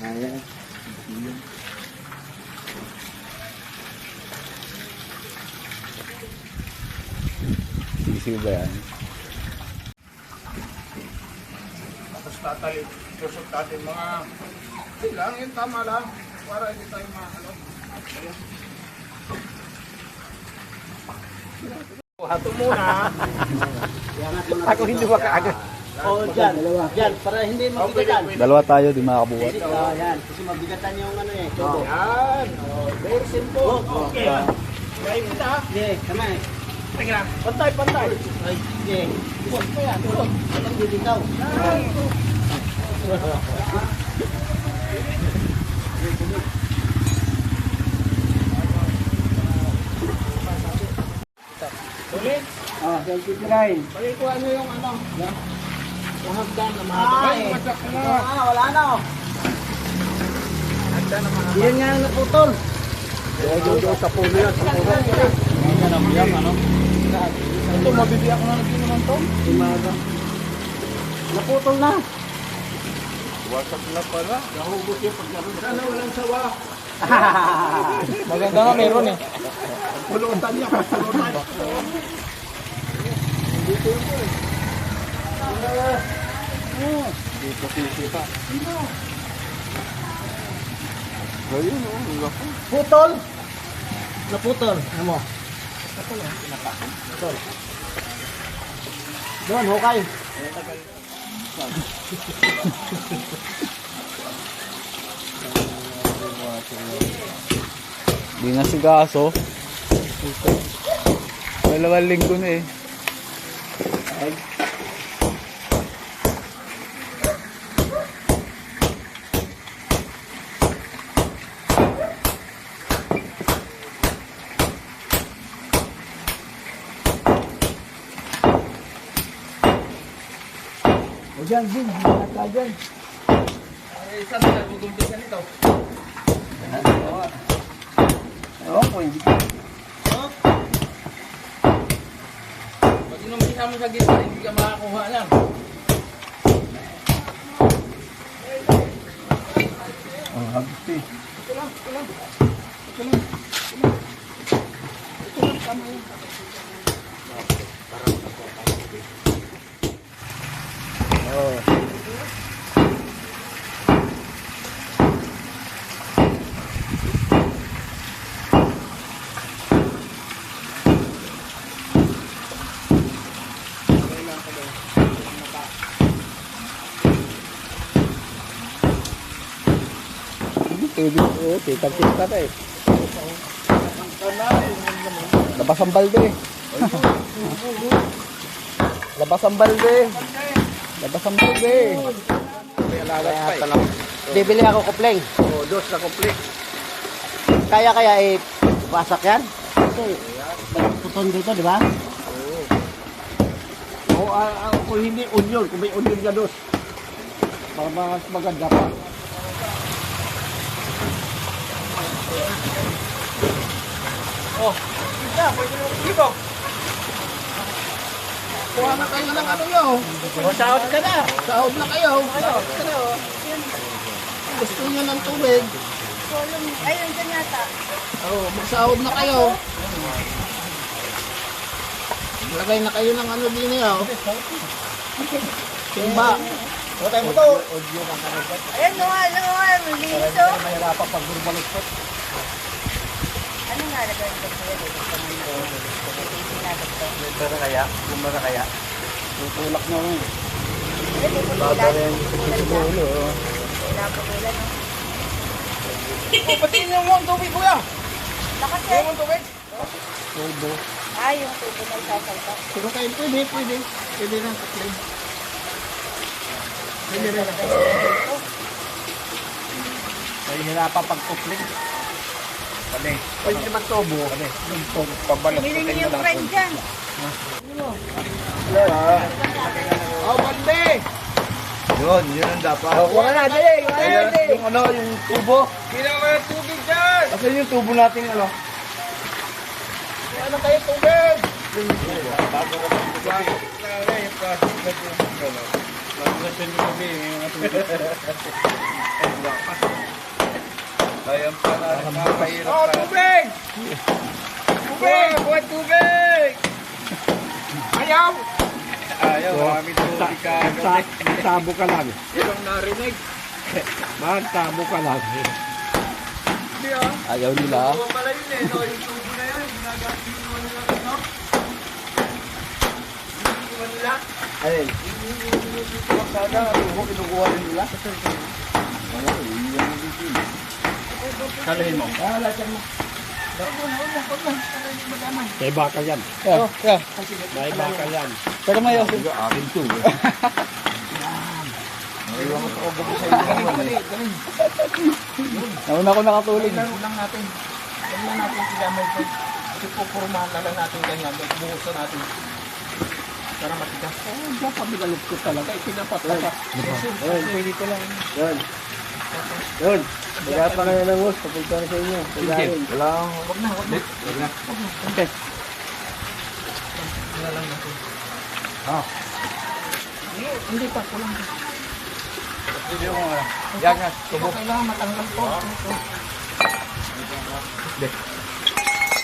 Ayan. Sisiw ba yan? Tapos tatay, tusok natin mga lang, yun tama lang. Para hindi tayo makakalo. Hato muna. Ako hindi makaagad. Oh, dyan. Dyan, para hindi mabigatan. Dalawa tayo, di makakabuhat. Yan, kasi mabigatan yung ano eh. Choco. Yan. Very simple. Okay. Kaya kita. Sige, kamay. Tingnan. Pantay, pantay. Ay, sige. Huwag mo yan. Walang bibitaw. Ulit. Oh, 29. Balik ko ano yung ano. Yung hagdan na Ay, masak na. wala na oh. Hagdan na mahaba. Yan nga ang naputol. Sa puno yan, sa puno. Ito, mabibiyak na natin naman to. Umaga. Naputol na. Wasak na pala. Nahubos yung pagkaroon. Sana walang sawa. Maganda nga meron eh. Pulutan niya, pulutan. Dito sisi pa. Ayun, lako. Putol. Naputol. Ano mo? Putol. Doon, hukay. Di na si Gaso. Dalawang linggo na eh. O dyan, Jim. Naka dyan. Saan na nagugumpisan ito? Ewan ko, hindi. Pag inumpisa mo sa gitna, hindi ka makakuha lang. Oh, habis eh. Ito lang. Oo, titag-titag eh. Labas ang balde. Labas ang balde. Labas ang balde. Bibili ako kupleng. O, dos na complete. Kaya wasak yan? Kasi puton dito, di ba? O, kung hindi onion, kung may onion ka dos. Mas maganda pa. Oh, yeah, pwede mo dito. Kuha na kayo ng ano nyo. O, sahod ka na. Sahod na kayo. Sahod ka na. Gusto nyo ng tubig. Ayun, dyan yata. Oh, magsahod na kayo. Lagay na kayo ng ano din niya. Timba. Patay mo to. Ayan, nga, malinis oh. Mahirapan pag bumalik po. Ano nga, lagay ko sa'yo dito sa mga Gumara kaya. Tutulak na rin. Hindi, pupulan. Pinaputulan, no? Oh, pati yung mga tubig kuya. Lakas Yung eh. mga tubig. Yung tubo na isasalta. Pero kayo pwede. Pwede na katlay. Pwede rin. Mahirapan pag kupling. Pwede naman tubo. Pabalot. Bili niyo yung friend dyan. Oh, bande! Yun ang dapat. Wala na, dali! Yung ano, yung tubo. Kailangan ko ng tubig dyan! Kasi yung tubo natin ano. Ano kayo tubig? Bago Ayan pala, nakakahirap Oh, na. tubig! Tubig! Buwan tubig! Ayaw! Ayaw, marami tubig ka. Tabo ka lang. Ilong narinig. Magtabo ka lang. Hindi ah. Ayaw nila. Tuwa pala yun eh. No? Yung tubo na yan. Ginagamit mo nila. No? Hindi mo nila. Ayun. Sana, tubo, kinukuha rin nila. Kalahin mo. May bakal yan. May bakal yan. Pero may ako. Akin to. Naiwan ko sa obo ko sa iyo. Nauna ko nakatulog. Laro lang natin. Huwag na natin sigamay ko. Kasi pupurmahan na lang natin ganyan. Buhusan natin. Para matigas. Diyan kami nalugkot talaga. Ipinapat ka. Pwede ko lang. Yun. Yun. Kaya pa kayo ng host, papunta na sa inyo. Kailangan. Wala akong... Huwag na, huwag na. Wag na. Okay. Wala lang natin. Hindi pa, kulang. Hindi ko nga. Yan nga. Ito kailangan matanggal ko.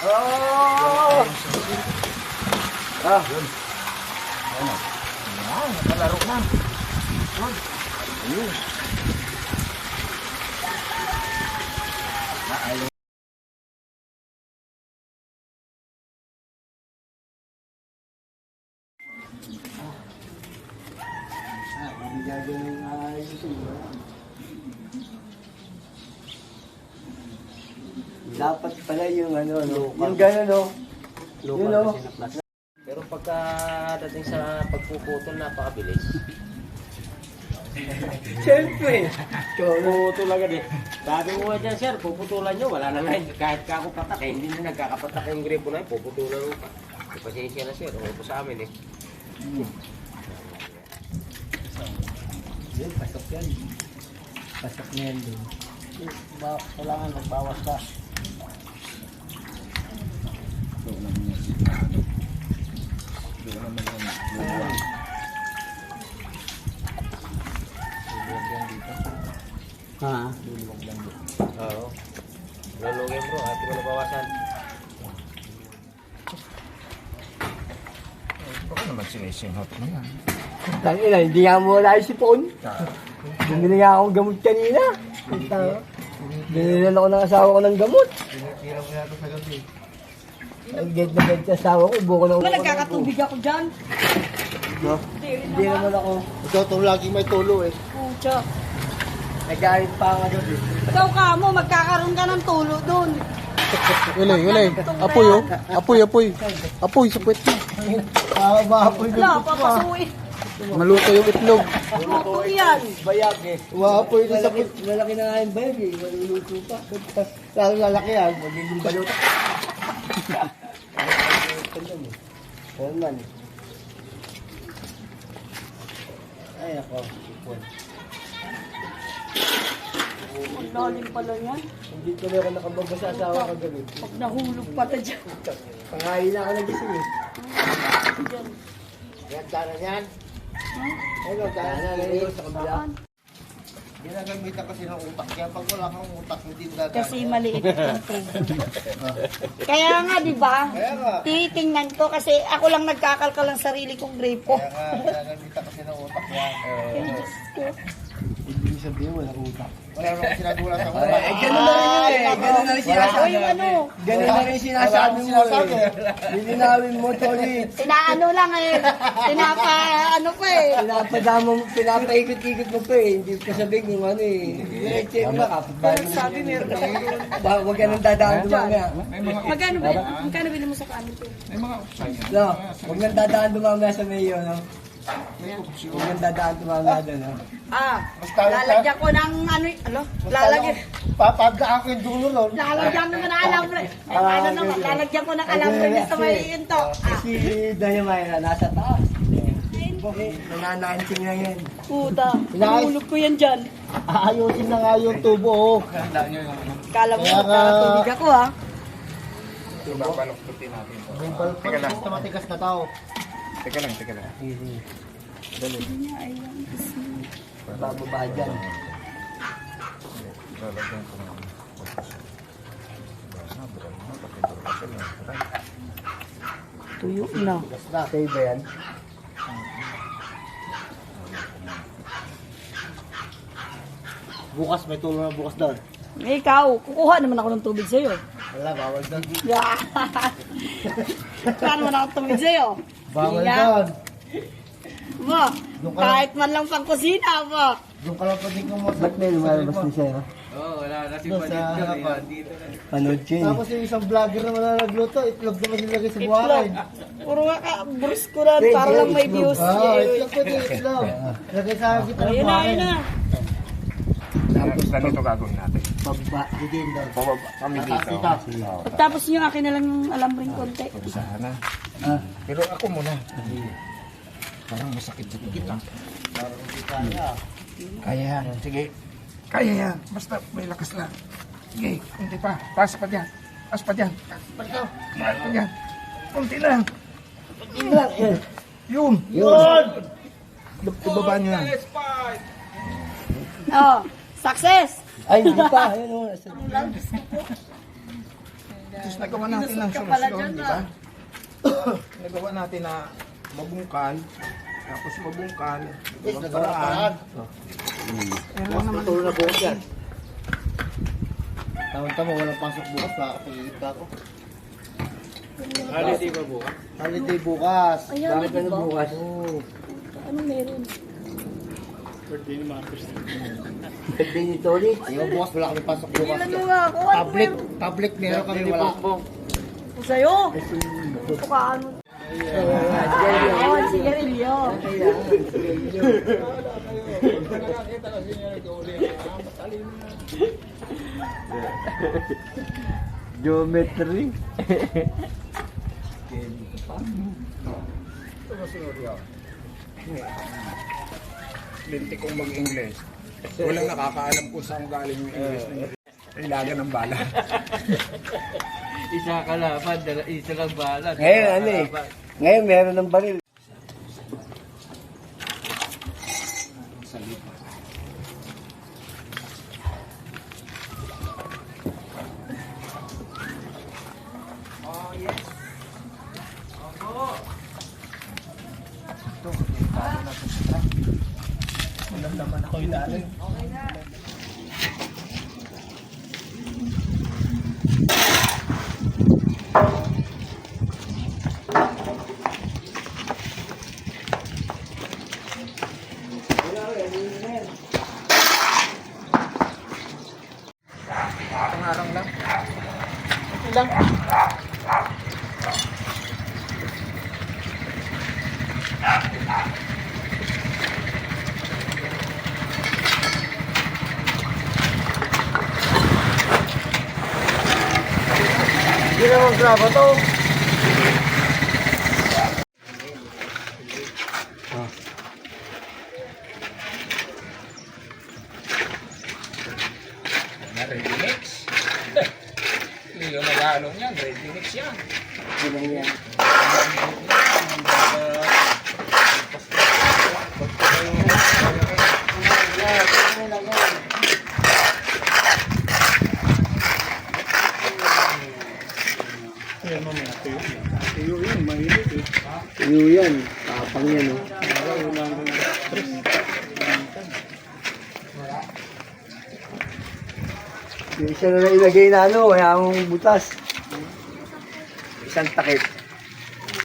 Oh! Ah! Yun. Nakalaro na. Dapat pala yung ano, yung gano'n, no? Yun, no? Pero pagkadating sa pagpuputol, napakabilis. Siyempre! Puputol agad eh. Sabi mo nga dyan, sir, puputulan nyo. Wala na nga. Kahit ka ako patak eh. Hindi na nagkakapatak yung gripo na yun. Puputulan mo pa. Pasensya na, sir. Ito sa amin eh. Yun, pasok yan. Pasok na yan din. Kailangan magbawas ka. Ha? Oo. Lulungin bro. At di mo nabawasan. Baka naman sinisinghot mo yan. Tangina, hindi nga mo wala yung sipon. Bumili nga akong gamot kanina. Binilan ako ng asawa ko ng gamot. Pinipira mo yata sa gabi. Ang get na get sa asawa ko, buko na uko. Nagkakatubig ako dyan. No? Hindi naman ako. Ikaw to lagi may tulo eh. Pucha. Nagkahit pa nga gabi. Ikaw ka mo, magkakaroon ka ng tulo doon. Ulay. Apoy oh. Apoy. Apoy sa puwet mo. Maapoy Wala, papasuin. Maluto yung itlog. Luto yan. Bayag eh. Maapoy din sa Malaki, malaki na nga yung bayag eh. Maluluto pa. Lalo lalaki yan. Magiging balot. Ano man. Ay ako. Sipon. Ang lalim pala yan. Hindi ko na ako nakababa sa asawa kagabi. Pag nahulog pata dyan. Pangahin na ako nagising eh. Dyan. Yan, tara yan. Ayun, tara na. Ngayon sa kabila. Ginagamitan kasi ng utak. Kaya pag wala kang utak, hindi gagamit. Kasi maliit yung tubo. Kaya nga, di ba? Kaya nga. Titingnan ko kasi ako lang nagkakalkal ng sarili kong gripo. Kaya nga, ginagamitan kasi ng utak yan. Ay, Diyos ko. Ibig sabihin, wala utak. Wala naman sinagulat sa utak. Eh, gano'n na rin yun eh. Gano'n na rin O sinasabi. yung ano, Gano'n na rin sinasabi mo eh. Lilinawin mo, Tony. pinaano lang eh. Pinapa, ano pa eh. Pinapadama mo, pinapaikot-ikot mo pa eh. Hindi ko sabihin kung ano eh. Direct-check mo, kapatbahay mo. Sabi meron na yun. Huwag ka nang dadaan dumamaya. Magkano bili mo sa kanin ko? May mga option yan. No, huwag nang dadaan dumamaya sa mayo, no? Huwag nang dadaan dumamaya doon, no? Lalagyan ko ng ano, lalagyan. Papadaan ko yung dulo nun. Lalagyan ko ng alambre. Ano naman, lalagyan ko ng alambre dito may into. Si Dayamay nasa taas. Nananaanting na yan. Puta, nahulog ko yan dyan. Aayusin na nga yung tubo. Kala mo, magkakatubig ako ha. Babaloktutin natin ito. Teka lang. Matigas na tao. Teka lang. Bababa dyan. Lalagyan ko ng Tuyo na. Okay ba yan? Bukas, may tulong na bukas doon. Ikaw, kukuha naman ako ng tubig sa'yo. Wala, bawal doon. Yeah. Kukuha naman ako ng tubig sa'yo. Bawal Sige. doon. Mo, kahit man lang pang kusina mo. Doon ka lang pwede kumuha. Ba't may lumalabas din siya? Oo, wala na si Doon sa harapan. Panood siya Tapos yung isang vlogger naman na nagluto, itlog naman nilagay sa buharin. Puro nga ka, brus ko na, para lang may views. Itlog pwede, itlog. Lagay sa kita ng Ayun na, buharin. ayun na. Tapos ganito gagawin natin. Pagba, din daw. Pababa kami dito. Tapos yung akin na lang yung alam rin konti. Sana. Pero ako muna. Parang masakit sa kita. Kaya yan. Sige. Kaya yan. Basta may lakas lang. Sige. Kunti pa. Pas pa dyan. Pas pa dyan. Pas pa dyan. Kunti lang. Yun. Yun. Ibaba nyo yan. Oh, success! Ay, hindi pa. Ayun o. Tapos nagawa natin ng solusyon, di ba? Nagawa natin na mabungkan. Tapos mabungkan. Ibang paraan. Mas matulog na bukas yan. Tawang-tama, walang pasok bukas. Makakapagigit pa ako. Holiday ba bukas? Holiday bukas. Ayun, Bakit di ano ba? bukas? Ano meron? Birthday ni Tony. Ayaw bukas, wala kami pasok bukas. Ilan mo nga ako? Ano Public meron kami wala. meron sa'yo? Tukaan mo. Ayun, sigarilyo. Geometry. Linti kong mag-English. Walang nakakaalam kung saan galing yung English na yun. Kailangan ng bala. Isa kalaban, isa lang bala. Ngayon, ano eh. Ngayon, meron ng baril. Pangarang lang. Ito lang. Hindi naman graba to. Ready mix. Yung nag-aalong yan, ready mix yan. Iyo yan. Tapang yan. Oh. Yung isa na ilagay na ano, kaya mong butas. Isang takip.